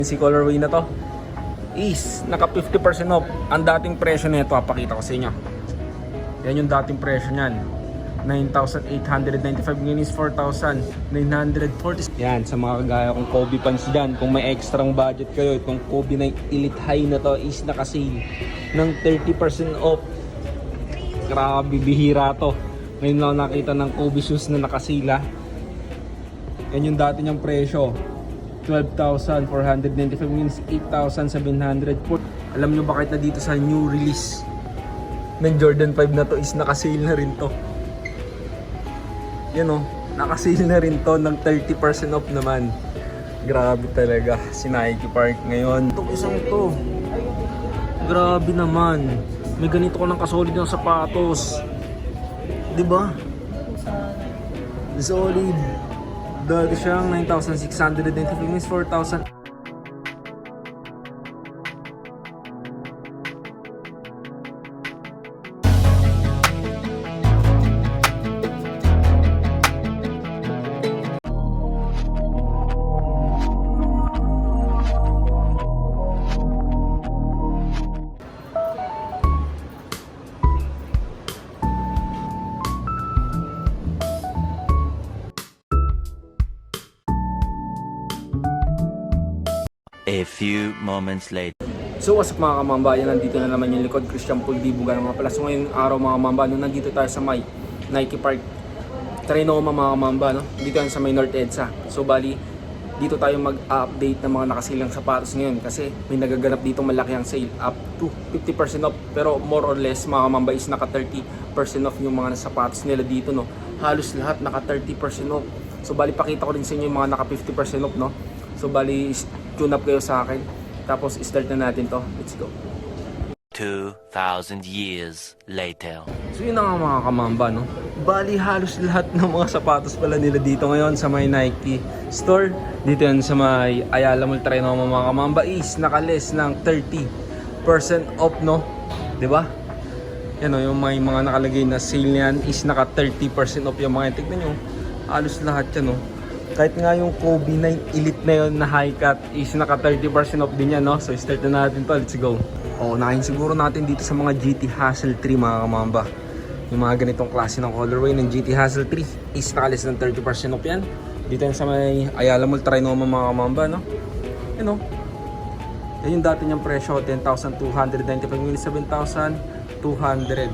Si colorway na to is naka 50% off. Ang dating presyo nito, papakita ko sa inyo. Yan yung dating presyo niyan. 9,895, ngayon is 4,940. Yan, sa mga kagaya kong Kobe fans dyan, kung may extra budget kayo, itong Kobe na Elite High na to is naka-sale ng 30% off. Grabe, bihira to. Ngayon lang nakita ng Kobe shoes na naka-sale. Yan yung dati niyang presyo, 12,495, means 8,700. Alam nyo ba kahit na dito sa new release ng Jordan 5 na to is naka-sale na rin to. Yan o, naka-sale na rin to ng 30% off naman. Grabe talaga si Nike Park ngayon. Itong isang to, grabe naman. May ganito ko ng kasolid ng sapatos, diba? Solid. Dati siyang 9,695, means 4,000. A few moments later. So what's up mga kamambayan, nandito na naman yung likod, Christian Paul Dibugan mga pala. So ngayong araw mga kamambayan, nandito tayo sa may Nike Park Trinoma mga kamambayan, no? Dito yan sa may North EDSA. So bali, dito tayo mag-update ng mga nakasilang sapatos ngayon kasi may nagaganap dito malaki ang sale, up to 50% off. Pero more or less mga kamambayan is naka 30% off yung mga sapatos nila dito, no? Halos lahat naka 30% off. So bali, pakita ko rin sa inyo yung mga naka 50% off, no? So bali, tune up kayo sa akin. Tapos start na natin to. Let's go. 2,000 years later. So yun na nga mga kamamba, no? Bali halos lahat ng mga sapatos pala nila dito ngayon sa may Nike store. Dito yan sa may Ayala Mall Trinoma mga kamamba is naka-less ng 30% off, no? Diba? Yan o, yung may mga nakalagay na sale niyan is naka 30% off yung mga. Tignan nyo, halos lahat yan, no? Kahit nga yung Kobe 9 Elite na yun na high cut is naka 30% off din yan, no? So start na natin to, let's go. Unahin siguro natin dito sa mga GT Hustle 3 mga kamamba. Yung mga ganitong klase ng colorway ng GT Hustle 3 is nakalis ng 30% off yan. Dito yan sa may Ayala Mall Trinoma mga kamamba, no? Yan, no? Yan yung dati niyang presyo, 10,295 minus 7,200.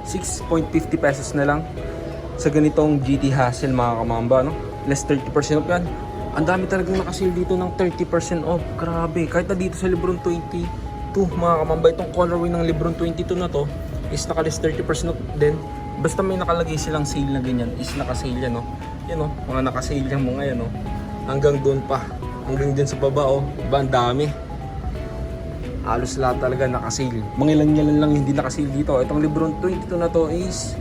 6.50 pesos na lang sa ganitong GT Hustle mga kamamba, no? Less 30% off yan. Ang dami talagang nakasale dito ng 30% off. Grabe. Kahit na dito sa Lebron 22 mga kamamba, itong colorway ng Lebron 22 na to is naka-less 30% off din. Basta may nakalagay silang sale na ganyan is nakasale yan, no? Yan, no? Mga nakasale yan mo ngayon, no? Hanggang doon pa. Hanggang din sa baba, oh. Diba? Ang dami. Halos lahat talaga nakasale. Mga ilan lang hindi nakasale dito. Itong Lebron 22 na to is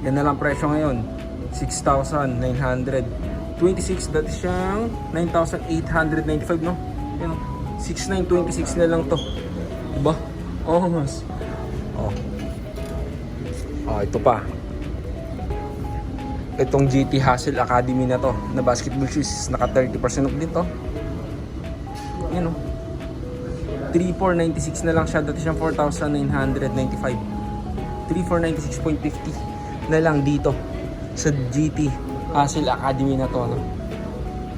yan na lang presyo ngayon. 6,926. Dati siyang 9,895, no? Yan, no? 6,926 na lang to. Diba? Oh, mas. Ito pa. Itong GT Hustle Academy na to, na basketball shoes, naka 30% off din to. Yan, no? 3,496 na lang siya. Dati siyang 4,995. 3,496.50 na lang dito sa GT Hustle Academy na to, no?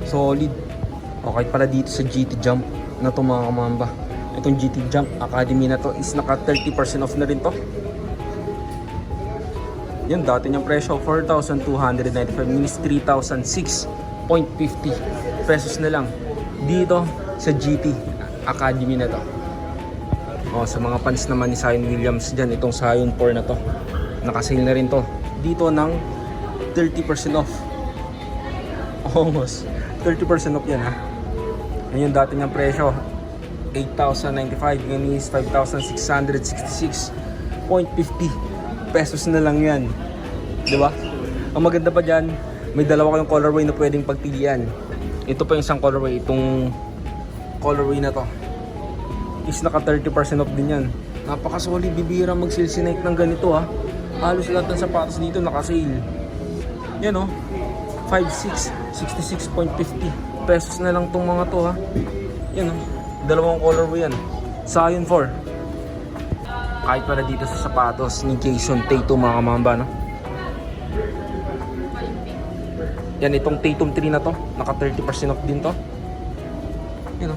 Solid. Okay pala dito sa GT Jump na to mga kamamba. Itong GT Jump Academy na to is naka 30% off na rin to. Yan, dati niyang presyo 4,295 minus 3,006.50 pesos na lang dito sa GT Academy na to. Sa mga fans naman ni Zion Williams dyan, itong Zion 4 na to, nakasale na rin to dito ng 30% off. Almost 30% off yan, ha. Yan yung dati niyang presyo 8,095, ngayon is 5,666.50 pesos na lang yan, diba? Ang maganda pa dyan, may dalawa kayong colorway na pwedeng pagpilian. Ito pa yung isang colorway, itong colorway na to is naka 30% off din yan. Napaka-solid, bibira mag-silsinate ng ganito, ha. Halos lahat ng sapatos dito naka-sale. Yan, oh, 5,666.50 pesos na lang tong mga to ha. Yan oh. Dalawang colorway yan. Scion 4. Kahit pala dito sa sapatos ni Jason Tatum mga kamamba, no? Yan, itong Tatum 3 na to, naka 30% off din to. Yan o,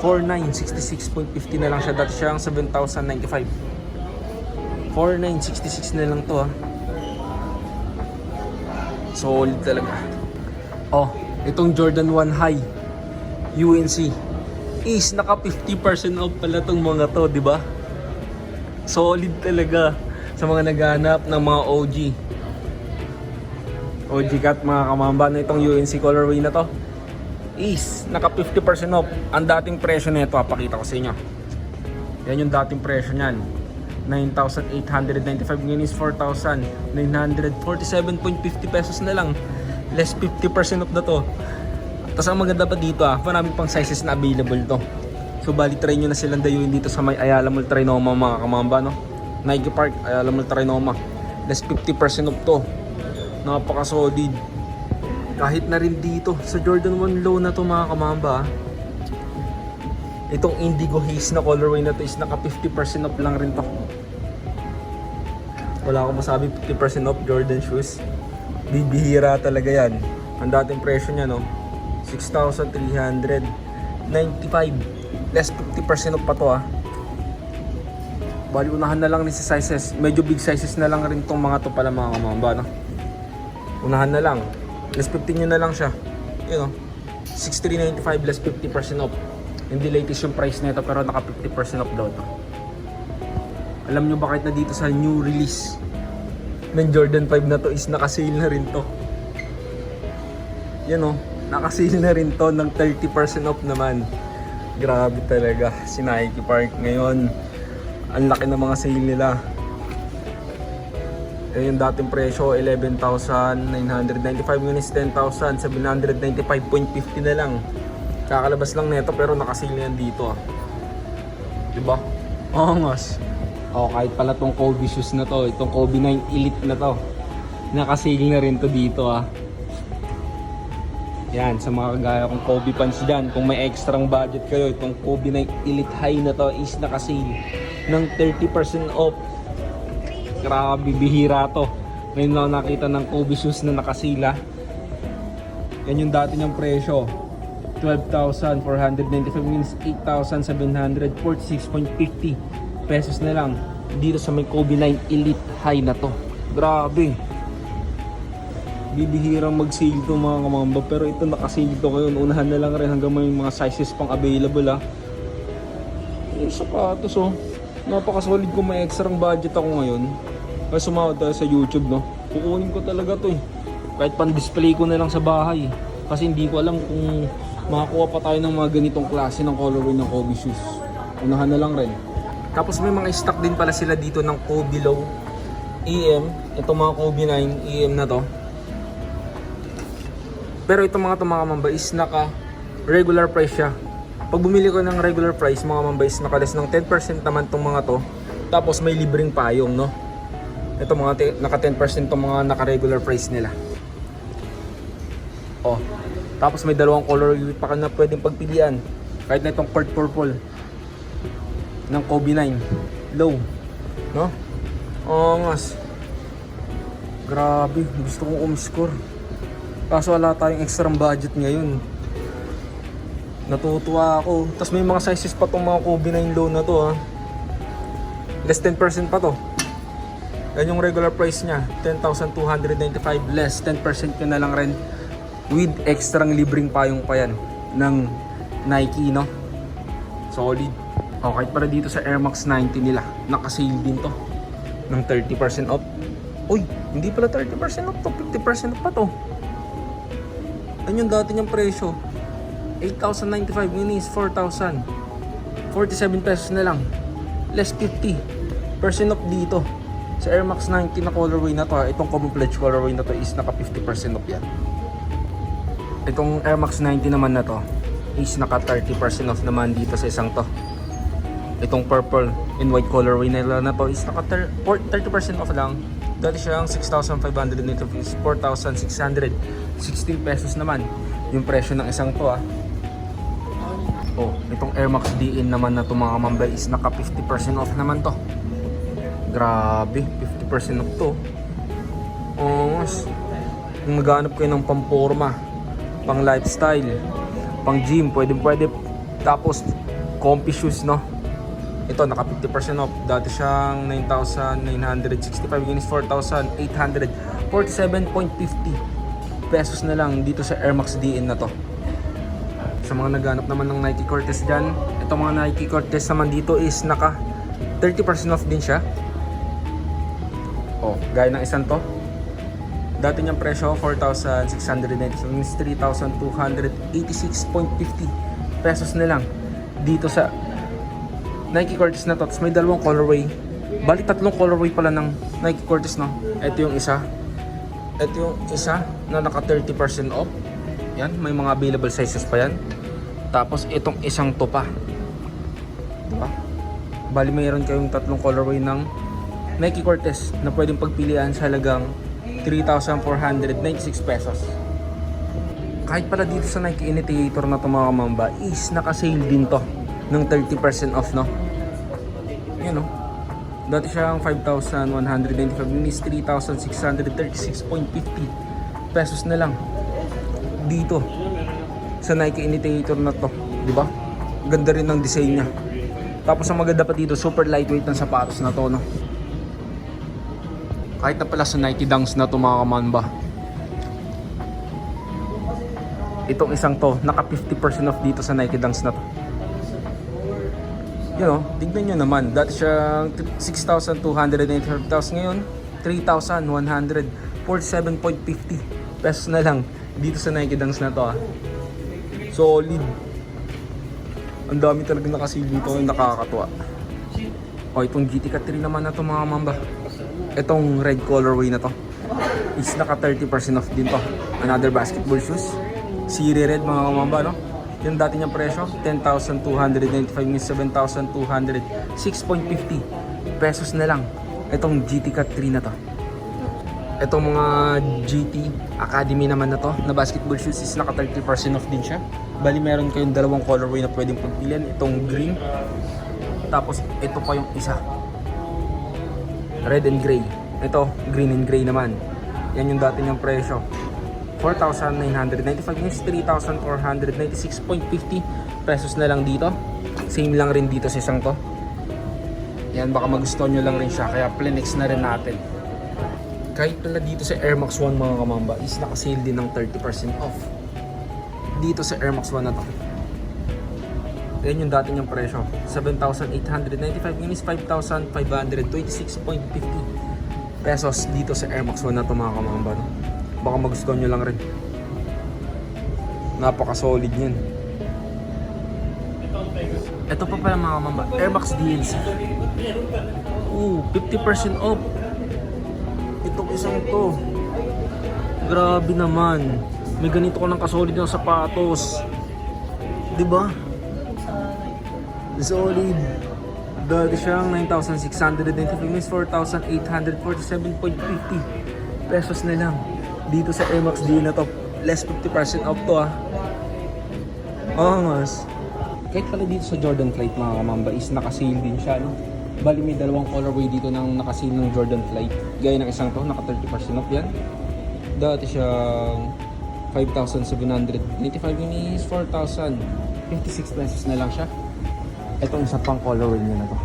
4,966.50 na lang siya. Dati siya ang 7,095. 4,966 na lang to ha. Solid talaga. Oh, itong Jordan 1 High UNC is naka 50% off pala tong mga to, di ba? Solid talaga sa mga naghahanap ng mga OG cut mga kamamba na itong UNC colorway na to is naka 50% off. Ang dating presyo nito, papakita ko sa inyo. Yan yung dating presyo niyan. 9,895, ngayon is 4,947.50 pesos na lang. Less 50% off na to. Tapos ang maganda pa dito maraming pang sizes na available to. So bali try nyo na silang dayuin dito sa may Ayala Mall Trinoma mga kamamba, no? Nike Park, Ayala Mall Trinoma. Less 50% off to. Napaka solid. Kahit na rin dito sa Jordan 1 low na to mga kamamba. Itong Indigo Haze na colorway na to is naka 50% off lang rin to. Wala akong masabi, 50% off Jordan shoes. Bibihira talaga yan. Ang dating presyo niya, no, 6,395. Less 50% off pa to Bali unahan na lang ni sa sizes. Medyo big sizes na lang rin tong mga to pala mga kamamba, no? Unahan na lang. Less 15 nyo na lang siya. Yun o, 6,395 less 50% off. Hindi latest yung price nito pero naka 50% off daw to. Alam nyo ba kahit na dito sa new release ng Jordan 5 na to is naka-sale na rin to. Yan o, naka-sale na rin to ng 30% off naman. Grabe talaga si Nike Park ngayon. Ang laki ng mga sale nila. Yung dating presyo 11,995, ngayon is 10,795.50 na lang. Kakalabas lang nito pero nakasale na yan dito diba? Angas. Kahit pala tong Kobe shoes na to, itong Kobe 9 Elite na to, nakasale na rin to dito Yan, sa mga kagaya kong Kobe pants dyan, kung may extra budget kayo, itong Kobe 9 Elite High na to is nakasale ng 30% off. Grabe, bihira to. Ngayon lang nakita ng Kobe shoes na nakasila. Yan yung dati niyang presyo, 12,495, means 8,746.50 pesos na lang dito sa may Kobe 9 Elite High na to. Grabe, bibihirang mag-sale to mga kamamba, pero ito nakasale to ngayon. Unahan na lang rin hanggang may mga sizes pang available Yung sapatos napaka-solid. Kung may extra budget ako ngayon, kaya sumawad tayo sa YouTube, no, kukunin ko talaga to kahit pan-display ko na lang sa bahay kasi hindi ko alam kung makakuha pa tayo ng mga ganitong klase ng colorway ng Kobe shoes. Unahan na lang rin. Tapos may mga stock din pala sila dito ng Kobe Low EM. Itong mga Kobe 9 EM na to. Pero itong mga mamba is naka regular price siya. Pag bumili ko ng regular price mga mamba is naka less ng 10% naman itong mga to. Tapos may libreng payong, no. Ito mga naka 10% itong mga naka regular price nila. Tapos may dalawang color pa na pwedeng pagpilian. Kahit na itong Court Purple ng Kobe 9 Low, no? Angas. Grabe, gusto kong score. Kaso wala tayong extra budget ngayon. Natutuwa ako. Tapos may mga sizes pa itong mga Kobe 9 Low na to Less 10% pa to. Yan yung regular price niya, 10,295, less 10% ko na lang rin with extrang libreng payong pa yan ng Nike, no? Solid. Kahit para dito sa Air Max 90 nila, nakasale din to ng 30% off. Uy, hindi pala 30% off to, 50% off pa to. Yan yung dati niyang presyo, 8,095, ngayon is 4,000, 47 pesos na lang, less 50% off dito sa Air Max 90 na colorway na to. Itong camouflage colorway na to is naka 50% off yan. Itong Air Max 90 naman na to is naka 30% off naman dito sa isang to. Itong purple and white colorway na to is naka 30% off lang. Dati siyang 6,500 nito is 4,616 pesos naman. yung presyo ng isang to Oh, itong Air Max DN naman na to mga kamambay is naka 50% off naman to. Grabe, 50% off to. Oh, kung maghanap kayo ng pamporma, pang lifestyle, pang gym, pwede. Tapos, comfy shoes, no? Ito, naka 50% off. Dati siyang 9,965, yun is 4,847.50 pesos na lang dito sa Air Max DN na to. Sa mga naghanap naman ng Nike Cortez dyan, ito mga Nike Cortez naman dito is naka 30% off din siya. Oh, gaya ng isang to. Dati niyang presyo 4,690, so means 3,286.50 pesos na lang dito sa Nike Cortez na to. Tapos may dalawang colorway. Bali tatlong colorway pala ng Nike Cortez, no? Ito yung isa. Ito yung isa na naka 30% off. Yan, may mga available sizes pa yan. Tapos itong isang to pa. Diba? Bali mayroon kayong tatlong colorway ng Nike Cortez na pwedeng pagpilian sa halagang 3,496 pesos. Kahit pala dito sa Nike Initiator na to mga kamamba is naka-sale din to ng 30% off, no? Yan, no? Dati siyang 5,195, is 3,636.50 pesos na lang dito sa Nike Initiator na to, di ba? Ganda rin ng design niya. Tapos ang maganda pa dito, super lightweight ng sapatos na to, no? Kahit na pala sa Nike Dunks na to mga kamamba. Itong isang to, naka 50% off dito sa Nike Dunks na to. You know, tignan nyo naman, dati siyang 6,285, ngayon 3,147.50 pesos na lang dito sa Nike Dunks na to, Solid. Ang dami talagang nakasil dito, nakakatuwa. O, itong GT Cat 3 naman na to mga mamba. Itong red colorway na to is naka 30% off din to. Another basketball shoes, Siri Red mga mamba, no? Yung dati niyang presyo 10,295, means 7,206.50 pesos na lang itong GT Cat 3 na to. Itong mga GT Academy naman na to na basketball shoes is naka 30% off din siya. Bali meron kayong dalawang colorway na pwedeng pagpilian. Itong green, tapos ito pa yung isa, red and gray. Ito green and gray naman. Yan yung dati niyang presyo 4,995, means 3,496.50 pesos na lang dito. Same lang rin dito sa isang to. Yan, baka magustuhan nyo lang rin siya, kaya plenex na rin natin. Kahit pala dito sa Air Max 1 mga kamamba is naka-sale din ng 30% off dito sa Air Max 1 na to. Yan yung dati niyang presyo 7,895, yun is 5,526.50 pesos dito sa Air Max 1 na to mga kamamba, no? Baka magustuhan nyo lang rin. Napaka-solid yan. Ito pa pala mga kamamba, Air Max DNC. 50% off. Itong isang to, grabe naman. May ganito ko ng kasolid ng sapatos, diba? Solid. Dati siyang 9,695, means 4,847.50 pesos na lang dito sa Air Max D na to. Less 50% off to, mas kahit pala dito sa Jordan Flight mga kamamba is naka-sale din siya, no? Bali may dalawang colorway dito ng naka-sale ng Jordan Flight. Gaya ng isang to, naka 30% off yan. Dati siyang 5,795, yun is 4,056 pesos na lang siya. Itong isa pang colorway niya na to.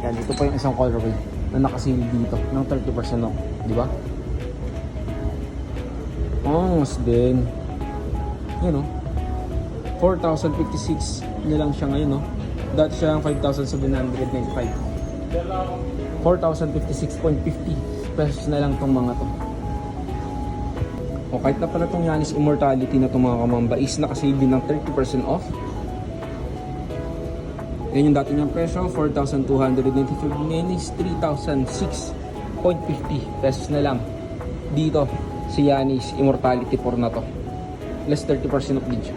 Yan, ito pa yung isang colorway na naka-sale dito ng 30% off, di ba? Mas din. Yan, 4,056 na lang siya ngayon, Dati siyang 5,795. 4,056.50 pesos na lang tong mga to. O kahit na pala tong Yanis Immortality na tong mga kamamba is nakasave din ng 30% off. Yan yung dati niyang presyo, 4,295, ngayon is 3,006.50 pesos na lang dito si Yanis Immortality 4 na to. Less 30% off din siya.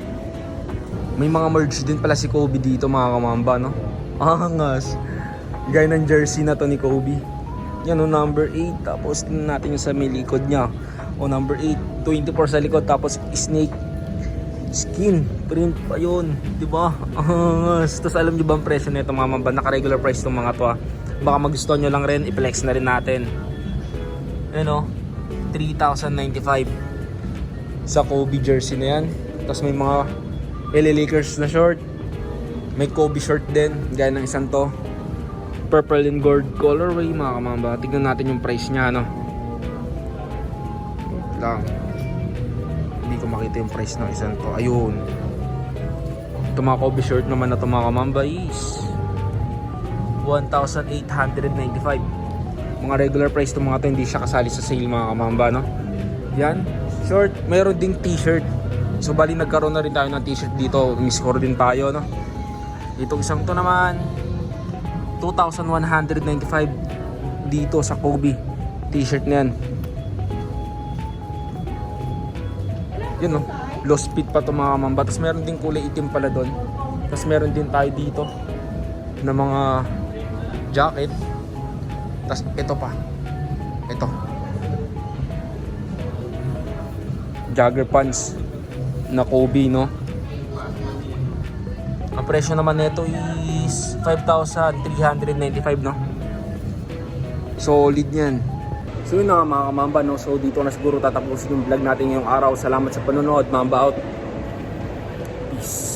May mga merge din pala si Kobe dito mga kamamba, no? Angas. Gaya ng jersey na to ni Kobe. Yan, number 8. Tapos natin yung sa may likod niya. Number 8, 24 sa likod. Tapos snake Skin print pa yun, di ba? Tapos alam nyo ba ang presyo nito mga mamba? Naka-regular price tong mga to ah. Baka magustuhan nyo lang rin, i-flex na rin natin. Ano? 3,095 sa Kobe jersey na yan. Tapos may mga LA Lakers na short. May Kobe short din, gaya ng isang to. Purple and gold colorway mga kamamba. Tignan natin yung price niya, no? Lang. Hindi ko makita yung price ng isang to. Ayun. Ito mga Kobe short naman na ito mga kamamba is 1,895. Mga regular price itong mga to, hindi siya kasali sa sale mga kamamba, no? Yan. Short. Mayroon ding t-shirt. So bali nagkaroon na rin tayo ng t-shirt dito. Miscore din tayo, no? Itong isang to naman 2,195 dito sa Kobe t-shirt na yan. Yun no, low speed pa to mga mamba. Tapos meron din kulay itim pala doon. Tapos meron din tayo dito na mga jacket. Tapos ito pa, ito jogger pants na Kobe, no? Ang presyo naman nito is 5,395, no? Solid yan. So yun na mga kamamba, no? So dito na siguro tatapusin yung vlog natin ngayong araw. Salamat sa panonood. Mamba out. Peace.